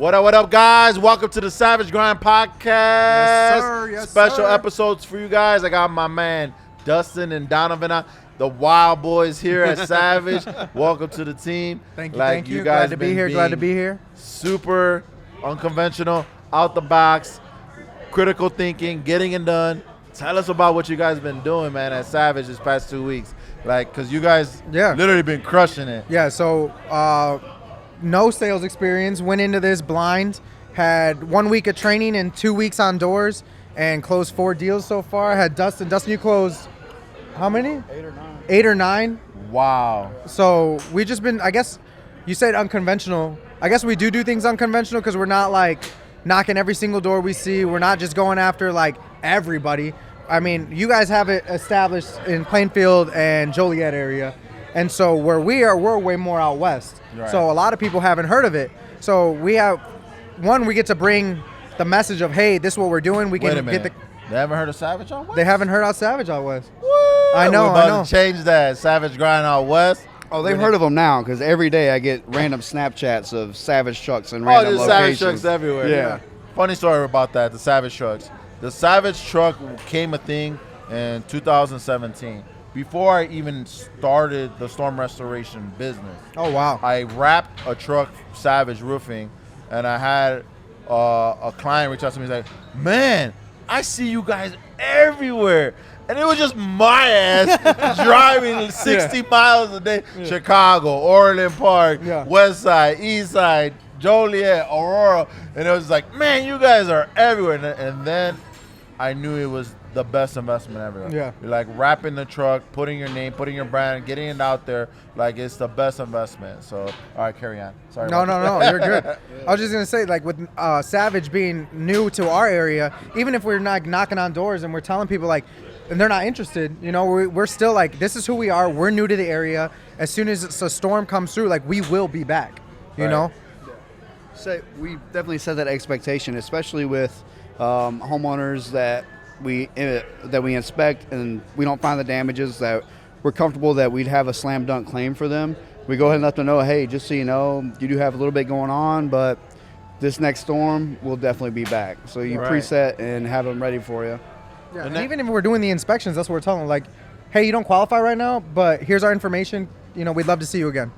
What up, guys? Welcome to the Savage Grind Podcast. Yes, sir. Yes, Special sir. episodes for you guys. I got my man Dustin and Donavan, the Wild Boys here at Savage. Welcome to the team. Thank you. Like, Thank you. guys Glad to be here. Glad to be here. Super unconventional, out the box, critical thinking, getting it done. Tell us about what you guys been doing, man, at Savage this past 2 weeks. Like, because you guys literally been crushing it. Yeah, so no sales experience. Went into this blind. Had 1 week of training and 2 weeks on doors and closed 4 deals so far. Had Dustin. Dustin, you closed how many? 8 or 9. 8 or 9. Wow. So we just been, I guess you said unconventional. I guess we do things unconventional because we're not like knocking every single door we see. We're not just going after like everybody. I mean, you guys have it established in Plainfield and Joliet area. And so where we are, we're way more out west. Right. So a lot of people haven't heard of it. So we have, we get to bring the message of, hey, this is what we're doing. We can Wait a minute. get They haven't heard of Savage out west? They haven't heard out Savage out west. Woo! I know, We're about I know. to change that. Savage Grind out west. Oh, they've heard of them now because every day I get random Snapchats of Savage trucks and Oh, random there's Savage locations. trucks everywhere. Yeah. Funny story about that, the Savage trucks. The Savage truck became a thing in 2017. Before I even started the storm restoration business, Oh, wow. I wrapped a truck, Savage Roofing, and I had a client reach out to me. He's like, man, I see you guys everywhere. And it was just my ass driving 60 miles a day. Yeah. Chicago, Orland Park, Yeah. West Side, East Side, Joliet, Aurora. And it was like, man, you guys are everywhere. And then I knew it was the best investment ever. Yeah. You're like wrapping the truck, putting your name, putting your brand, getting it out there. Like, it's the best investment. So, all right, carry on. Sorry. No, about you're good. I was just gonna say, like with Savage being new to our area, even if we're not knocking on doors and we're telling people like, and they're not interested, you know, we're still like, this is who we are. We're new to the area. As soon as a storm comes through, like we will be back. You Right. know. So we definitely set that expectation, especially with homeowners that we inspect and we don't find the damages that we're comfortable that we'd have a slam dunk claim for them. We go ahead and let them know, hey, just so you know, you do have a little bit going on, but this next storm will definitely be back. So you Right. preset and have them ready for you. Yeah. And And that- even if we're doing the inspections, that's what we're telling them. Like, hey, you don't qualify right now, but here's our information. You know, we'd love to see you again.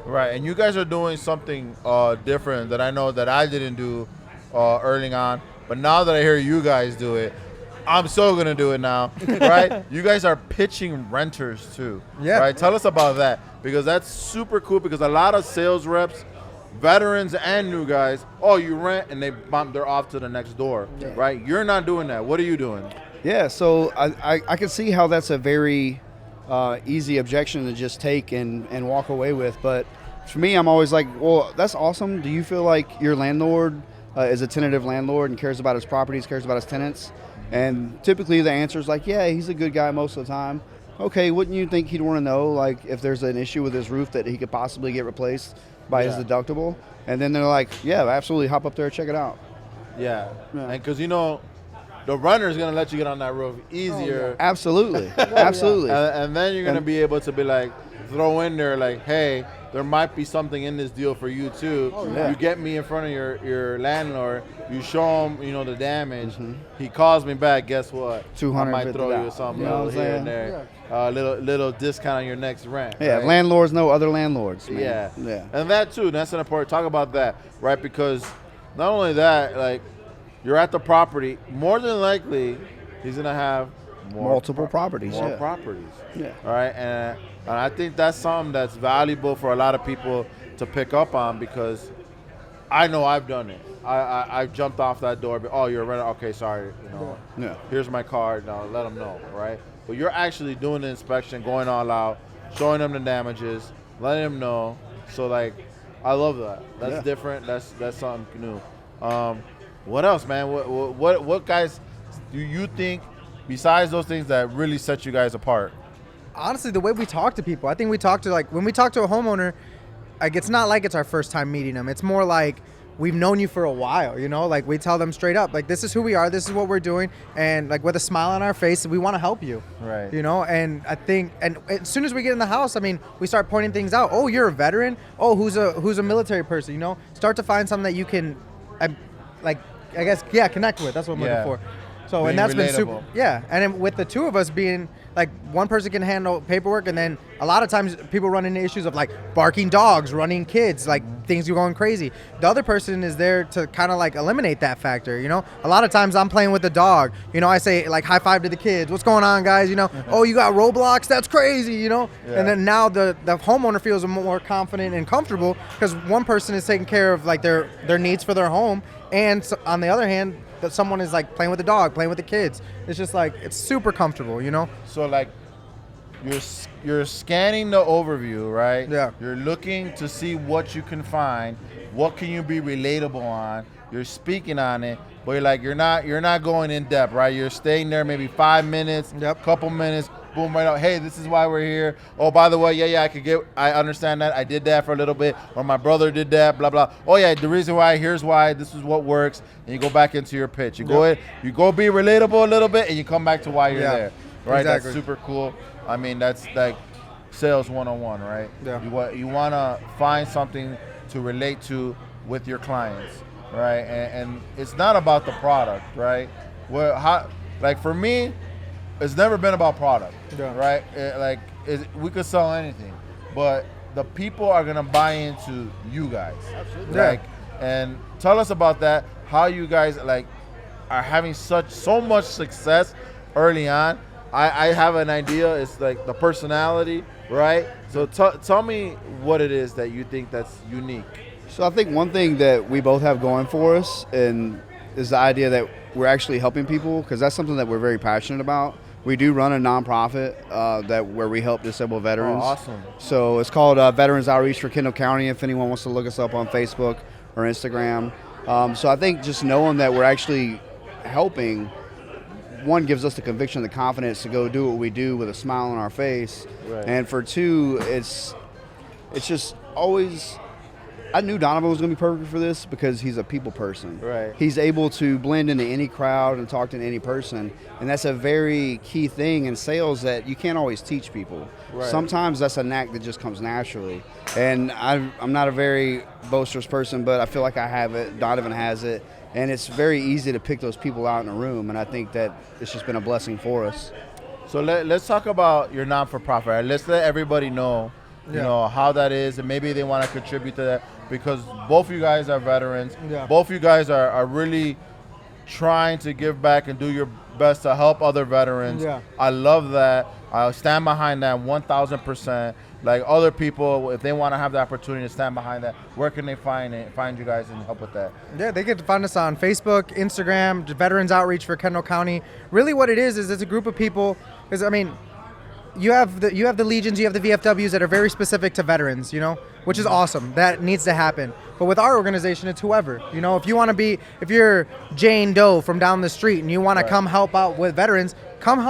Right, and you guys are doing something different that I know that I didn't do early on, but now that I hear you guys do it, I'm so gonna do it now, right? You guys are pitching renters too, Yeah. right? Tell us about that, because that's super cool, because a lot of sales reps, veterans and new guys, oh, you rent, and they're off to the next door, right? You're not doing that. What are you doing? Yeah, so I can see how that's a very easy objection to just take and walk away with. But for me, I'm always like, well, that's awesome. Do you feel like your landlord is a tentative landlord and cares about his properties, cares about his tenants? And typically the answer is like, yeah, he's a good guy most of the time. Okay, wouldn't you think he'd want to know like if there's an issue with his roof that he could possibly get replaced by his Yeah. deductible? And then they're like, yeah, absolutely, hop up there, check it out. Yeah, Yeah. and because you know, the runner's gonna let you get on that roof easier. Absolutely, absolutely. And then you're gonna be able to be like, throw in there like, hey, there might be something in this deal for you too. yeah. You get me in front of your landlord. You show him, you know, the damage. He calls me back. Guess what? I might throw you $250. something You know what I'm here saying? and there. Little discount on your next rent. Yeah, right? landlords know other landlords. Man. Yeah. Yeah. And that too, that's an important. Talk about that, right? Because not only that, like, you're at the property. More than likely, he's gonna have Multiple properties, More yeah. properties. Yeah. All right, and I think that's something that's valuable for a lot of people to pick up on, because I know I've done it. I jumped off that door. But, oh, you're a renter. Okay, sorry. You know, Yeah. here's my card. Now let them know, right? But you're actually doing the inspection, going all out, showing them the damages, letting them know. So like, I love that. That's Yeah. different. That's something new. What else, man? What guys do you think, besides those things, that really set you guys apart? Honestly, the way we talk to people, I think we talk to, like, when we talk to a homeowner, like, it's not like it's our first time meeting them. It's more like we've known you for a while, you know, like we tell them straight up, like, this is who we are, this is what we're doing, and like with a smile on our face, we want to help you, Right. you know. And I think, and as soon as we get in the house, I mean, we start pointing things out. Oh, you're a veteran. Oh, who's a military person, you know. Start to find something that you can, like, I guess, yeah, connect with. That's what I'm Yeah. looking for. So, Being and that's been relatable. super, yeah. And then with the two of us being, like, one person can handle paperwork, and then a lot of times people run into issues of, like, barking dogs, running kids, like, things are going crazy. The other person is there to kind of, like, eliminate that factor, you know? A lot of times I'm playing with the dog, you know, I say, like, high five to the kids. What's going on, guys? You know, oh, you got Roblox? That's crazy, you know? Yeah. And then now the homeowner feels more confident and comfortable because one person is taking care of, like, their needs for their home, and so, on the other hand, that someone is like playing with the dog, playing with the kids. It's just like, it's super comfortable, you know? So like you're scanning the overview, right? Yeah. You're looking to see what you can find, what can you be relatable on. You're speaking on it, but you're not going in depth, right? You're staying there maybe 5 minutes, Yep. couple minutes, boom, right out. Hey, this is why we're here. Oh, by the way, yeah, I understand that. I did that for a little bit, or my brother did that, blah blah. Oh yeah, the reason why, here's why, this is what works, and you go back into your pitch. You go in, you go be relatable a little bit, and you come back to why you're Yeah, there. Right? exactly. That's super cool. I mean, that's like sales 101, right? Yeah. You want to find something to relate to with your clients, right? And it's not about the product, right? Like for me, it's never been about product, Yeah. right? We could sell anything, but the people are gonna buy into you guys. Absolutely. Yeah. Like, and tell us about that. How you guys like are having so much success early on. I have an idea. It's like the personality, right? So tell me what it is that you think that's unique. So I think one thing that we both have going for us and is the idea that we're actually helping people, because that's something that we're very passionate about. We do run a nonprofit where we help disabled veterans. Oh, awesome. So it's called Veterans Outreach for Kendall County, if anyone wants to look us up on Facebook or Instagram. So I think just knowing that we're actually helping, one, gives us the conviction, the confidence to go do what we do with a smile on our face. Right. And for two, it's just always, I knew Donavan was going to be perfect for this because he's a people person. Right. He's able to blend into any crowd and talk to any person. And that's a very key thing in sales that you can't always teach people. Right. Sometimes that's a knack that just comes naturally. And I'm not a very boisterous person, but I feel like I have it. Donovan has it. And it's very easy to pick those people out in a room. And I think that it's just been a blessing for us. So let's talk about your non-for-profit. Right? Let's let everybody know, you Yeah. know, how that is, and maybe they want to contribute to that, because both you guys are veterans. Yeah. Both you guys are really trying to give back and do your best to help other veterans. Yeah. I love that. I stand behind that 1,000%. Like other people, if they want to have the opportunity to stand behind that, where can they find you guys and help with that? Yeah, they can find us on Facebook, Instagram, Veterans Outreach for Kendall County. Really what it is it's a group of people, because I mean, you have the Legions, you have the VFWs that are very specific to veterans, you know, which is awesome. That needs to happen. But with our organization, it's whoever. You know, if you're Jane Doe from down the street and you want to Right. come help out with veterans, come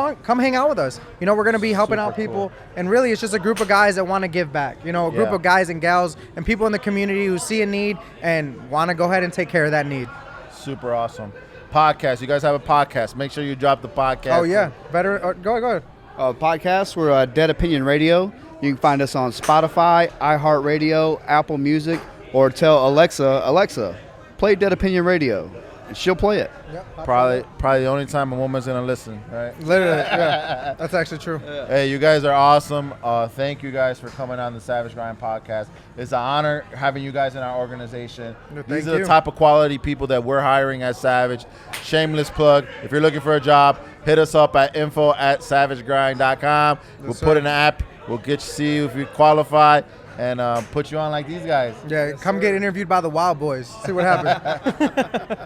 hang out with us. You know, we're going to be helping Super out people. cool. And really, it's just a group of guys that want to give back. You know, a group Yeah. of guys and gals and people in the community who see a need and want to go ahead and take care of that need. Super awesome. Podcast. You guys have a podcast. Make sure you drop the podcast. Oh, yeah. Veteran, go ahead. Podcast, we're Dead Opinion Radio. You can find us on Spotify, iHeartRadio, Apple Music, or tell Alexa, play Dead Opinion Radio, and she'll play it. Yep, Probably the only time a woman's gonna listen, right? Literally, yeah. That's actually true. Hey, you guys are awesome. Thank you guys for coming on the Savage Grind podcast. It's an honor having you guys in our organization. Thank These are the you. type of quality people that we're hiring at Savage. Shameless plug. If you're looking for a job, hit us up at info@savagegrind.com. We'll Yes, put sir. an app. We'll get you see if you qualify and put you on like these guys. Yeah, come get interviewed by the Wild Boys. See what happens.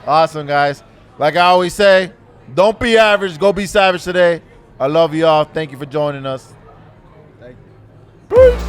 Awesome, guys. Like I always say, don't be average. Go be savage today. I love you all. Thank you for joining us. Thank you. Peace.